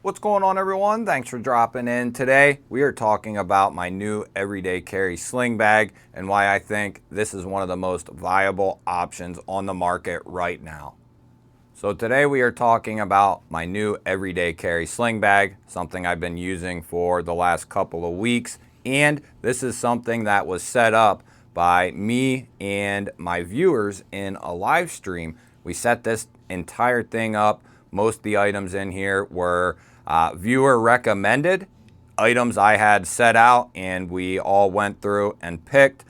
What's going on, everyone? Thanks for dropping in. Today we are talking about my new everyday carry sling bag and why I think this is one of the most viable options on the market right now. So today we are talking about my new everyday carry sling bag, something I've been using for the last couple of weeks, and this is something that was set up by me and my viewers in a live stream. We set this entire thing up. Most of the items in here were viewer recommended items I had set out, and we all went through and picked.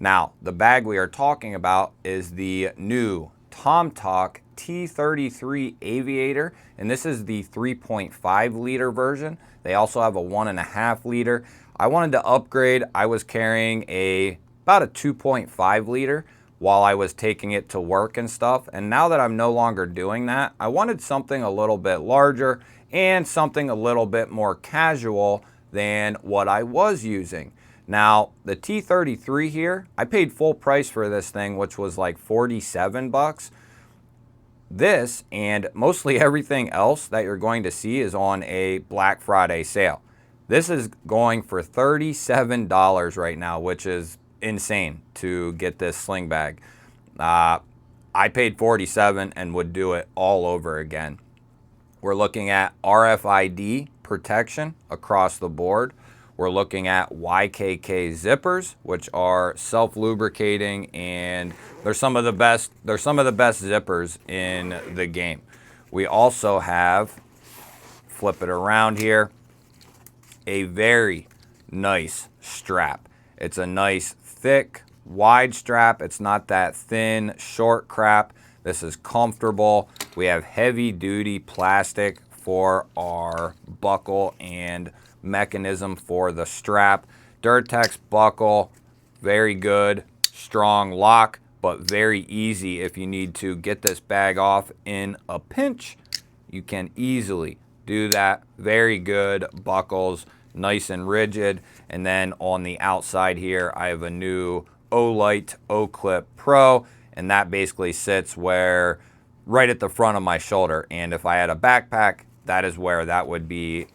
Now, the bag we are talking about is the new TomTalk T33 Aviator, and this is the 3.5 liter version. They also have a 1.5 liter. I wanted to upgrade. I was carrying about a 2.5 liter while I was taking it to work and stuff, and now that I'm no longer doing that, I wanted something a little bit larger and something a little bit more casual than what I was using. Now, the T33 here, I paid full price for this thing, which was like 47 bucks. This and mostly everything else that you're going to see is on a Black Friday sale. This is going for $37 right now, which is insane to get this sling bag. I paid 47 and would do it all over again. We're looking at RFID protection across the board. We're looking at YKK zippers, which are self-lubricating, and they're some of the best zippers in the game. We also have, flip it around here, a very nice strap. It's a nice thick, wide strap. It's not that thin, short crap. This is comfortable. We have heavy duty plastic for our buckle and mechanism for the strap. Durtex buckle, very good, strong lock, but very easy if you need to get this bag off in a pinch. You can easily do that. Very good buckles, nice and rigid. And then on the outside here, I have a new Olight O-Clip Pro, and that basically sits right at the front of my shoulder. And if I had a backpack, that is where that would be,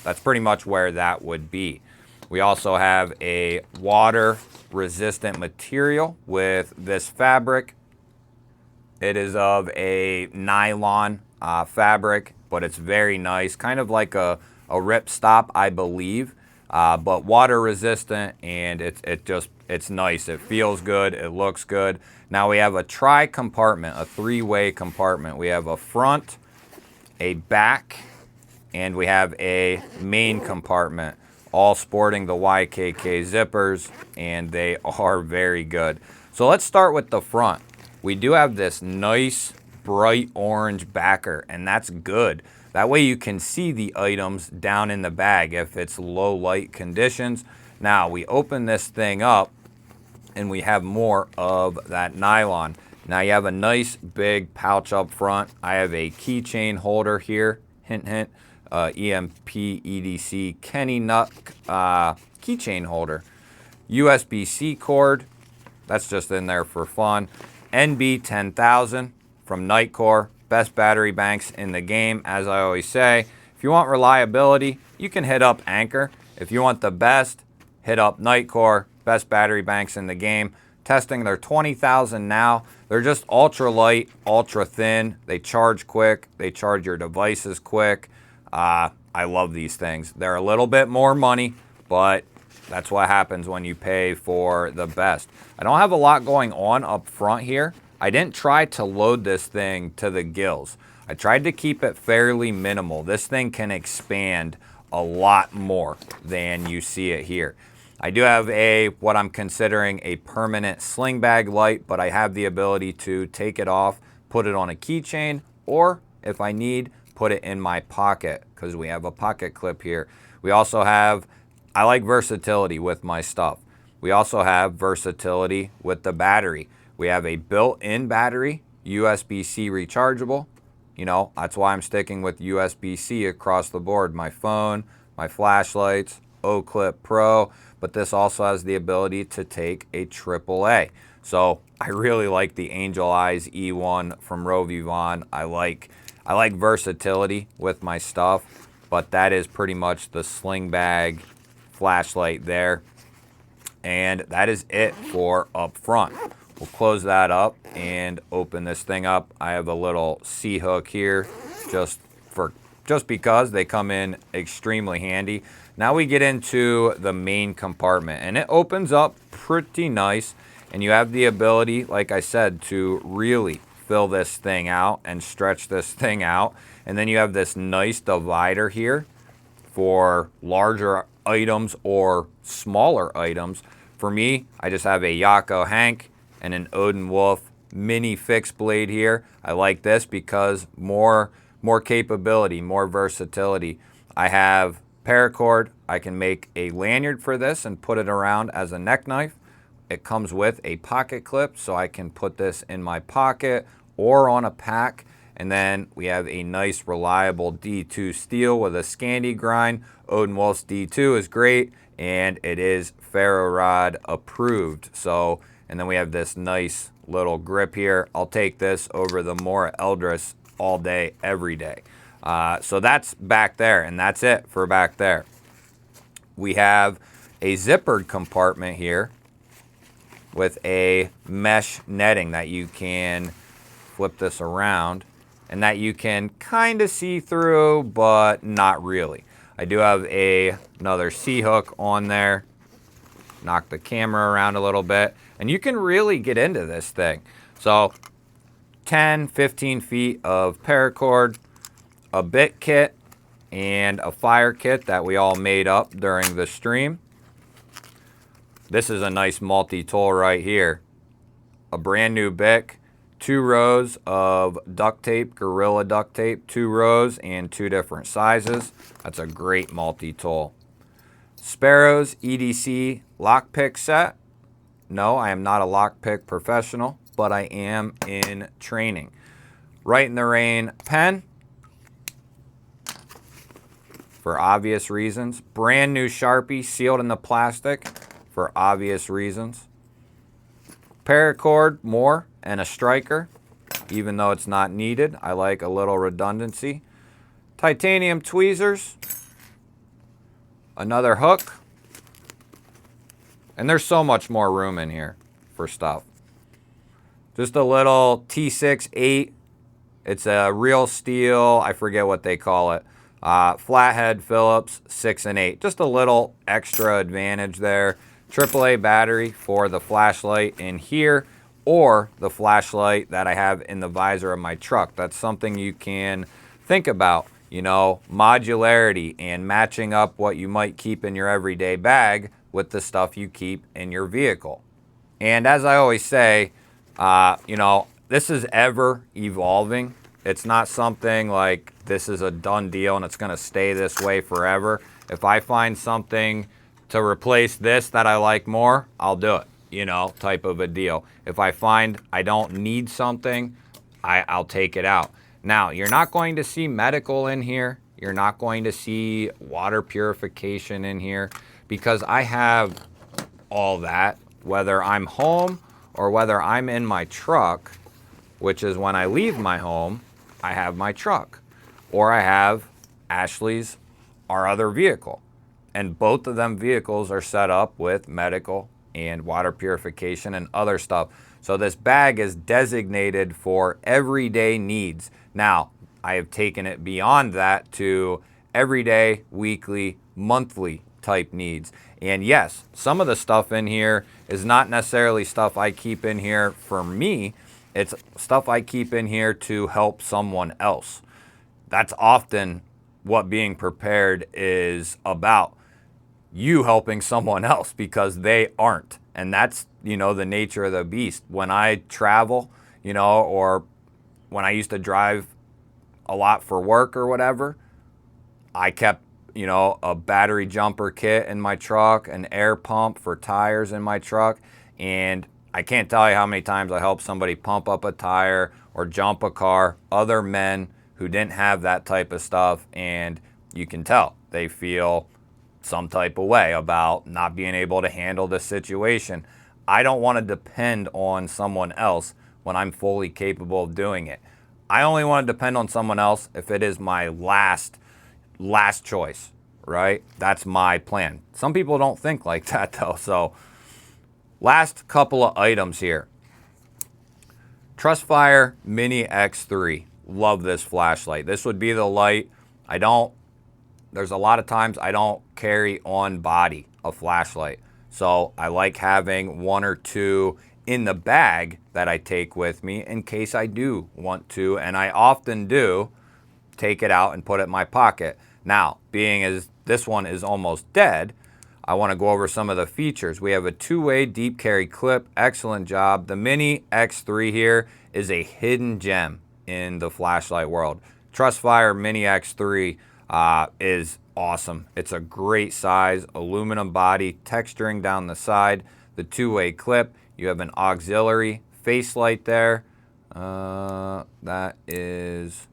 that's pretty much where that would be. We also have a water resistant material with this fabric. It is of a nylon fabric, but it's very nice, kind of like a ripstop, I believe, but water resistant, and it's nice. It feels good, it looks good. Now we have a tri-compartment, a three-way compartment. We have a front, a back, and we have a main compartment, all sporting the YKK zippers, and they are very good. So let's start with the front. We do have this nice bright orange backer, and that's good. That way you can see the items down in the bag if it's low light conditions. Now we open this thing up and we have more of that nylon. Now you have a nice big pouch up front. I have a keychain holder here, hint hint, EMP EDC Kenny Nut keychain holder. USB-C cord, that's just in there for fun. NB 10,000 from Nitecore, best battery banks in the game, as I always say. If you want reliability, you can hit up Anchor. If you want the best, hit up Nitecore, best battery banks in the game. Testing their 20,000 now. They're just ultra light, ultra thin. They charge quick. They charge your devices quick. I love these things. They're a little bit more money, but that's what happens when you pay for the best. I don't have a lot going on up front here. I didn't try to load this thing to the gills. I tried to keep it fairly minimal. This thing can expand a lot more than you see it here. I do have what I'm considering a permanent sling bag light, but I have the ability to take it off, put it on a keychain, or if I need, put it in my pocket, because we have a pocket clip here. We also have, I like versatility with my stuff. We also have versatility with the battery. We have a built-in battery, USB-C rechargeable. That's why I'm sticking with USB-C across the board. My phone, my flashlights, O-Clip Pro, but this also has the ability to take a AAA. So I really like the Angel Eyes E1 from Rovivon. I like versatility with my stuff. but that is pretty much the sling bag flashlight there. And that is it for up front. We'll close that up and open this thing up. I have a little C-hook here just because they come in extremely handy. Now we get into the main compartment, and it opens up pretty nice, and you have the ability, like I said, to really fill this thing out and stretch this thing out. And then you have this nice divider here for larger items or smaller items. For me, I just have a Yako Hank and an Odin Wolf mini fixed blade here. I like this because more capability, more versatility. I have paracord. I can make a lanyard for this and put it around as a neck knife. It comes with a pocket clip, so I can put this in my pocket or on a pack. And then we have a nice reliable D2 steel with a Scandi grind. Odin Wolf's D2 is great, and it is ferro rod approved. So, and then we have this nice little grip here. I'll take this over the Mora Eldris all day, every day. So that's back there, and that's it for back there. We have a zippered compartment here with a mesh netting that you can flip this around and that you can kind of see through, but not really. I do have another C-hook on there. Knock the camera around a little bit, and you can really get into this thing. So 10, 15 feet of paracord, a bit kit, and a fire kit that we all made up during the stream. This is a nice multi-tool right here. A brand new Bic, 2 rows of duct tape, Gorilla duct tape, 2 rows and 2 different sizes. That's a great multi-tool. Sparrow's EDC lockpick set. No, I am not a lockpick professional, but I am in training. Right in the Rain pen, for obvious reasons. Brand new Sharpie, sealed in the plastic, for obvious reasons. Paracord, more, and a striker, even though it's not needed. I like a little redundancy. Titanium tweezers, another hook, and there's so much more room in here for stuff. Just a little T6-8. It's a real steel, I forget what they call it. Flathead Phillips 6 and 8. Just a little extra advantage there. AAA battery for the flashlight in here, or the flashlight that I have in the visor of my truck. That's something you can think about, you know, modularity and matching up what you might keep in your everyday bag with the stuff you keep in your vehicle. And as I always say, you know, this is ever evolving. It's not something like this is a done deal and it's going to stay this way forever. If I find something to replace this that I like more, I'll do it, you know, type of a deal. If I find I don't need something, I'll take it out. Now, you're not going to see medical in here. You're not going to see water purification in here because I have all that, whether I'm home or whether I'm in my truck, which is when I leave my home, I have my truck, or I have Ashley's, our other vehicle. And both of them vehicles are set up with medical and water purification and other stuff. So this bag is designated for everyday needs. Now, I have taken it beyond that to everyday, weekly, monthly type needs. And yes, some of the stuff in here is not necessarily stuff I keep in here for me. It's stuff I keep in here to help someone else. That's often what being prepared is about. You helping someone else because they aren't. And that's, you know, the nature of the beast. When I travel, you know, or when I used to drive a lot for work or whatever, I kept, you know, a battery jumper kit in my truck, an air pump for tires in my truck, and I can't tell you how many times I helped somebody pump up a tire or jump a car, other men who didn't have that type of stuff, and you can tell they feel some type of way about not being able to handle the situation. I don't want to depend on someone else when I'm fully capable of doing it. I only want to depend on someone else if it is my last last choice, right? That's my plan. Some people don't think like that though. So last couple of items here. Trustfire Mini X3. Love this flashlight. This would be the light. There's a lot of times I don't carry on body a flashlight. So I like having one or two in the bag that I take with me in case I do want to, and I often do take it out and put it in my pocket. Now, being as this one is almost dead, I want to go over some of the features. We have a two-way deep carry clip. Excellent job. The Mini X3 here is a hidden gem in the flashlight world. Trustfire Mini X3 is awesome. It's a great size, aluminum body, texturing down the side, the two-way clip. You have an auxiliary face light there. That is...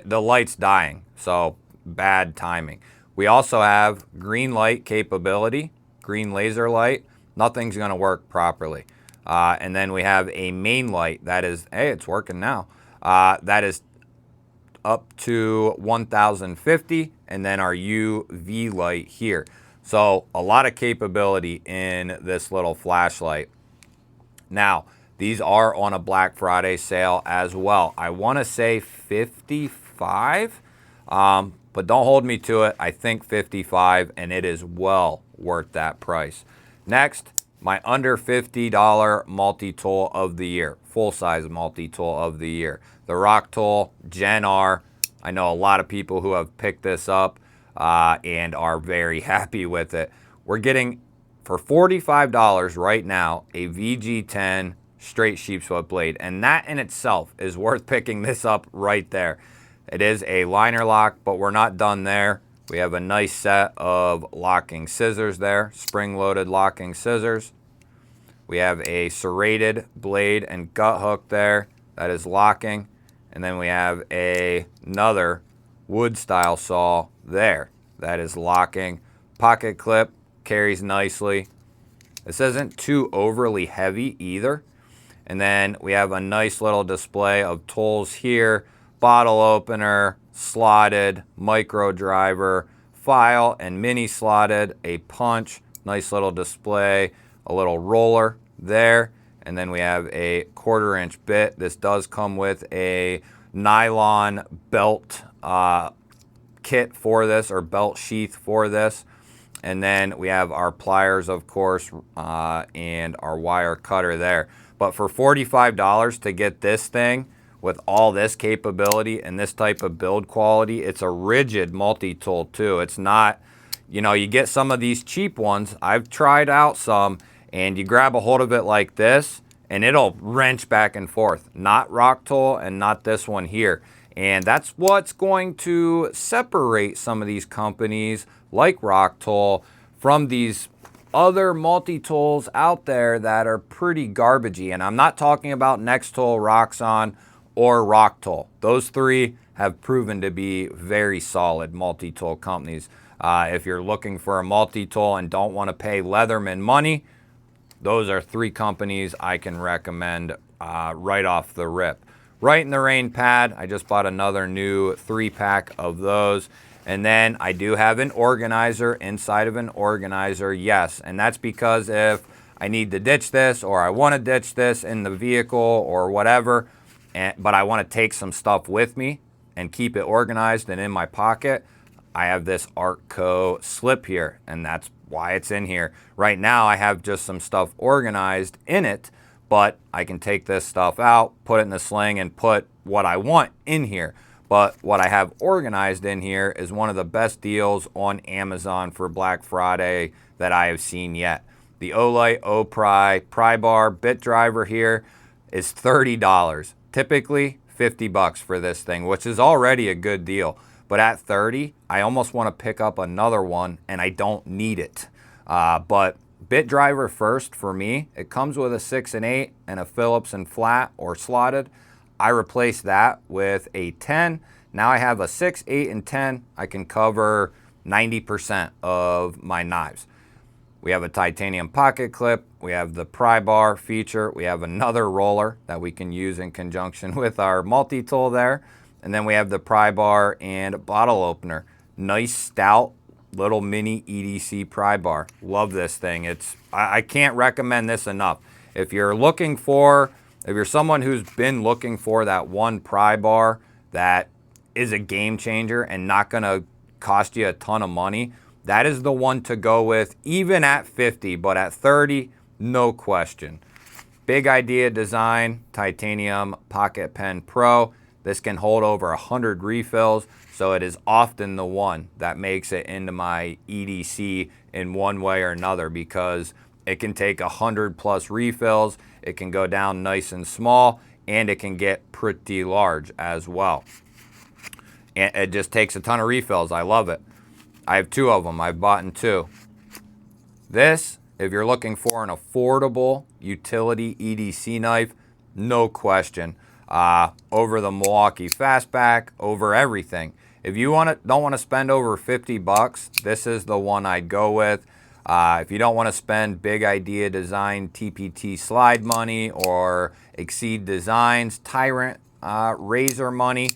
the light's dying, so bad timing. We also have green light capability, green laser light. Nothing's going to work properly. And then we have a main light that is, hey, it's working now. That is up to 1050, and then our UV light here. So a lot of capability in this little flashlight. Now, these are on a Black Friday sale as well. I want to say 55, but don't hold me to it. I think 55, and it is well worth that price. Next, my under $50 multi-tool of the year, full-size multi-tool of the year. The Rock Tool Gen R. I know a lot of people who have picked this up and are very happy with it. We're getting, for $45 right now, a VG10 straight sheepsfoot blade, and that in itself is worth picking this up right there. It is a liner lock, but we're not done there. We have a nice set of locking scissors there, spring-loaded locking scissors. We have a serrated blade and gut hook there that is locking, and then we have another wood-style saw there that is locking. Pocket clip carries nicely. This isn't too overly heavy either. And then we have a nice little display of tools here, bottle opener, slotted, micro driver, file and mini slotted, a punch, nice little display, a little roller there. And then we have a 1/4 inch bit. This does come with a nylon belt kit for this, or belt sheath for this. And then we have our pliers, of course, and our wire cutter there. But for $45 to get this thing with all this capability and this type of build quality, it's a rigid multi-tool too. It's not, you know, you get some of these cheap ones. I've tried out some, and you grab a hold of it like this, and it'll wrench back and forth. Not Rock Tool and not this one here. And that's what's going to separate some of these companies like Rock Tool from these other multi-tools out there that are pretty garbagey. And I'm not talking about Nextool, Roxxon, or Rock Tool. Those three have proven to be very solid multi-tool companies. If you're looking for a multi-tool and don't want to pay Leatherman money, those are three companies I can recommend right off the rip. Right in the Rain pad, I just bought another new 3-pack of those. And then I do have an organizer inside of an organizer, yes. And that's because if I need to ditch this, or I want to ditch this in the vehicle or whatever, but I want to take some stuff with me and keep it organized and in my pocket, I have this Artco slip here, and that's why it's in here. Right now I have just some stuff organized in it, but I can take this stuff out, put it in the sling, and put what I want in here. But what I have organized in here is one of the best deals on Amazon for Black Friday that I have seen yet. The Olight Pry bar bit driver here is $30. Typically $50 for this thing, which is already a good deal. But at $30, I almost want to pick up another one, and I don't need it. But bit driver first for me. It comes with a 6 and 8 and a Phillips and flat or slotted. I replaced that with a 10. Now I have a 6, 8, and 10. I can cover 90% of my knives. We have a titanium pocket clip. We have the pry bar feature. We have another roller that we can use in conjunction with our multi-tool there. And then we have the pry bar and bottle opener. Nice stout little mini EDC pry bar. Love this thing. I can't recommend this enough. If you're someone who's been looking for that one pry bar that is a game changer and not gonna cost you a ton of money, that is the one to go with, even at 50, but at 30, no question. Big Idea Design Titanium Pocket Pen Pro. This can hold over 100 refills, so it is often the one that makes it into my EDC in one way or another, because it can take 100+ refills, it can go down nice and small, and it can get pretty large as well. And it just takes a ton of refills. I love it. I have 2 of them. I've bought 2. This, if you're looking for an affordable utility EDC knife, no question. Over the Milwaukee Fastback, over everything. If you don't want to spend over 50 bucks, this is the one I'd go with. If you don't want to spend Big Idea Design TPT slide money or Exceed Designs Tyrant razor money,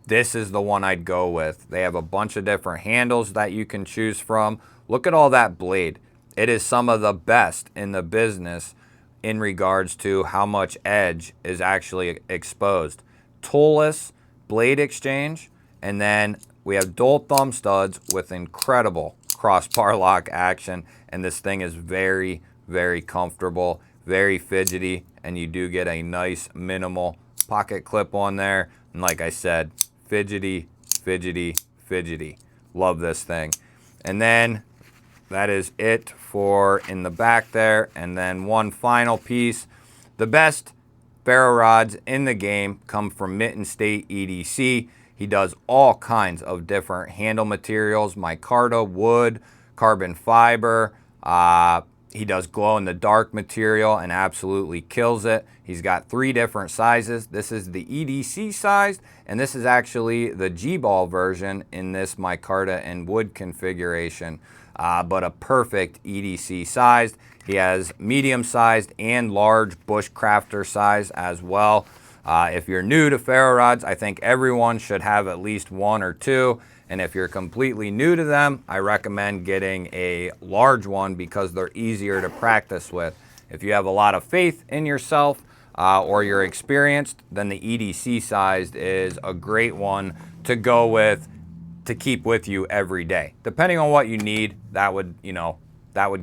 this is the one I'd go with. They have a bunch of different handles that you can choose from. Look at all that blade. It is some of the best in the business in regards to how much edge is actually exposed. Toolless blade exchange, and then we have dual thumb studs with incredible crossbar lock action, and this thing is very, very comfortable, very fidgety, and you do get a nice minimal pocket clip on there. And like I said, fidgety, fidgety, fidgety. Love this thing. And then that is it for in the back there. And then one final piece. The best ferro rods in the game come from Mitten State EDC. He does all kinds of different handle materials, micarta, wood, carbon fiber. He does glow-in-the-dark material and absolutely kills it. He's got 3 different sizes. This is the EDC size, and this is actually the G-Ball version in this micarta and wood configuration, but a perfect EDC sized. He has medium-sized and large bushcrafter size as well. If you're new to ferro rods, I think everyone should have at least 1 or 2. And if you're completely new to them, I recommend getting a large one because they're easier to practice with. If you have a lot of faith in yourself or you're experienced, then the EDC sized is a great one to go with to keep with you every day. Depending on what you need, that would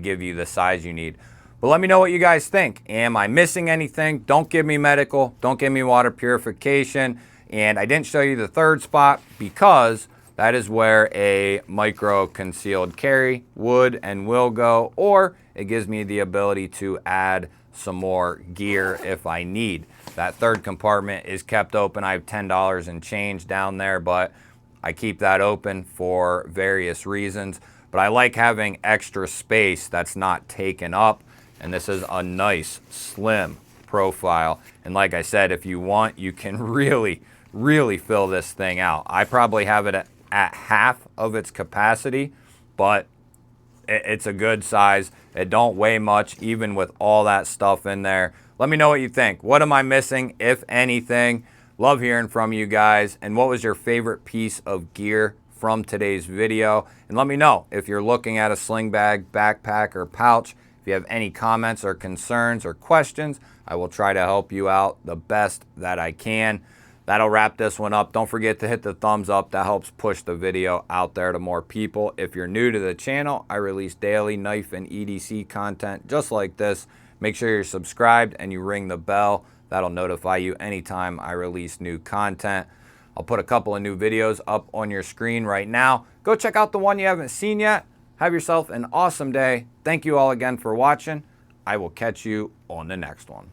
give you the size you need. But let me know what you guys think. Am I missing anything? Don't give me medical. Don't give me water purification. And I didn't show you the third spot because that is where a micro concealed carry would and will go, or it gives me the ability to add some more gear if I need. That third compartment is kept open. I have $10 and change down there, but I keep that open for various reasons. But I like having extra space that's not taken up. And this is a nice slim profile. And like I said, if you want, you can really, really fill this thing out. I probably have it at half of its capacity, but it's a good size. It don't weigh much, even with all that stuff in there. Let me know what you think. What am I missing, if anything? Love hearing from you guys. And what was your favorite piece of gear from today's video? And let me know if you're looking at a sling bag, backpack, or pouch. If you have any comments or concerns or questions, I will try to help you out the best that I can. That'll wrap this one up. Don't forget to hit the thumbs up. That helps push the video out there to more people. If you're new to the channel, I release daily knife and EDC content just like this. Make sure you're subscribed and you ring the bell. That'll notify you anytime I release new content. I'll put a couple of new videos up on your screen right now. Go check out the one you haven't seen yet. Have yourself an awesome day. Thank you all again for watching. I will catch you on the next one.